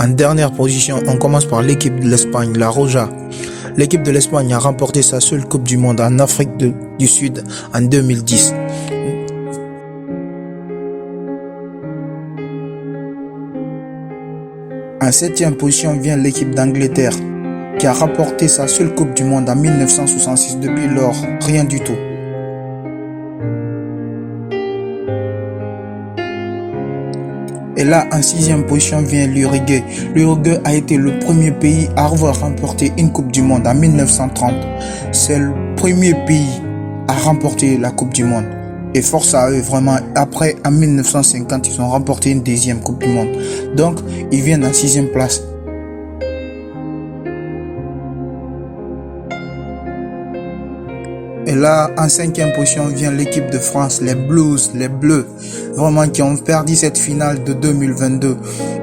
En dernière position, on commence par l'équipe de l'Espagne, la Roja. L'équipe de l'Espagne a remporté sa seule Coupe du Monde en Afrique du Sud en 2010. En septième position vient l'équipe d'Angleterre, qui a remporté sa seule Coupe du Monde en 1966. Depuis lors, rien du tout. Et là, en sixième position vient l'Uruguay. L'Uruguay a été le premier pays à avoir remporté une Coupe du Monde en 1930. C'est le premier pays à remporter la Coupe du Monde. Et force à eux, vraiment. Après, en 1950, ils ont remporté une deuxième Coupe du Monde. Donc, ils viennent en sixième place. Et là, en cinquième position vient l'équipe de France, les Blues, les Bleus, vraiment qui ont perdu cette finale de 2022.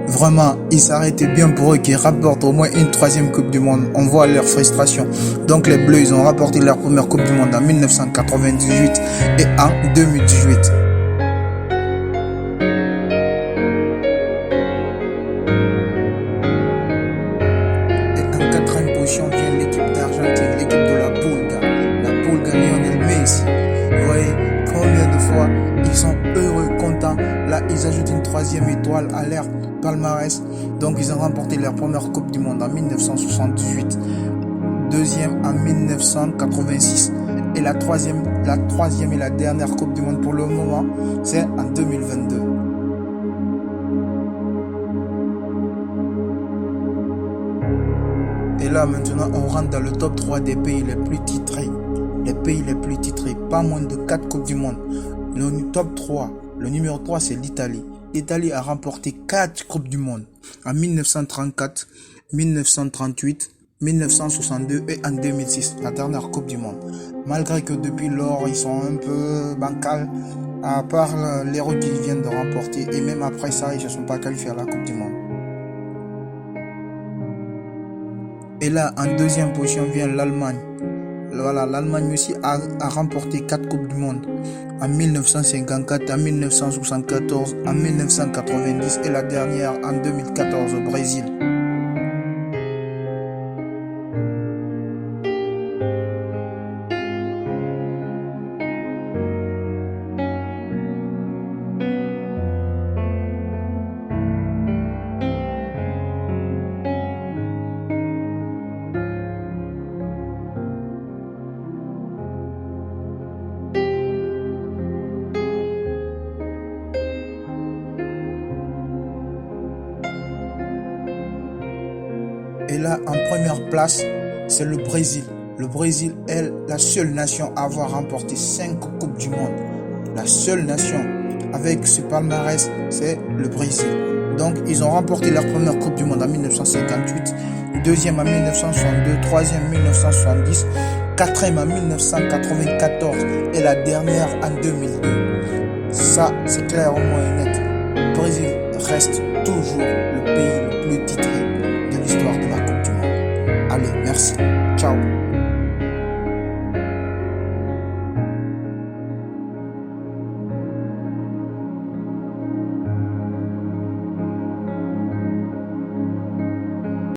Vraiment, ils s'arrêtaient bien pour eux, qui rapportent au moins une troisième Coupe du Monde. On voit leur frustration. Donc les Bleus, ils ont rapporté leur première Coupe du Monde en 1998 et en 2018. Et en quatrième position vient l'équipe d'Argentine, l'équipe de la Pulga. Lionel Messi. Vous voyez combien de fois ils sont heureux, contents. Là, ils ajoutent une troisième étoile à leur palmarès. Donc, ils ont remporté leur première Coupe du Monde en 1978, deuxième en 1986. Et la troisième et la dernière Coupe du Monde pour le moment, c'est en 2022. Et là, maintenant, on rentre dans le top 3 des pays les plus titrés. Les pays les plus titrés, pas moins de 4 Coupes du Monde. Le top 3, le numéro 3, c'est l'Italie. L'Italie a remporté 4 Coupes du Monde en 1934, 1938, 1962 et en 2006, la dernière Coupe du Monde. Malgré que depuis lors, ils sont un peu bancals, à part l'Euro qu'ils viennent de remporter. Et même après ça, ils ne se sont pas qualifiés à la Coupe du Monde. Et là, en deuxième position vient l'Allemagne. Voilà, l'Allemagne aussi a remporté 4 Coupes du Monde en 1954, en 1974, en 1990 et la dernière en 2014 au Brésil. Et là, en première place, c'est le Brésil. Le Brésil est la seule nation à avoir remporté 5 Coupes du Monde. La seule nation avec ce palmarès, c'est le Brésil. Donc, ils ont remporté leur première Coupe du Monde en 1958, deuxième en 1962, troisième en 1970, quatrième en 1994 et la dernière en 2002. Ça, c'est clair au moins et net. Le Brésil reste toujours le pays le plus titré de l'histoire de la Coupe du Monde. Allez, merci. Ciao.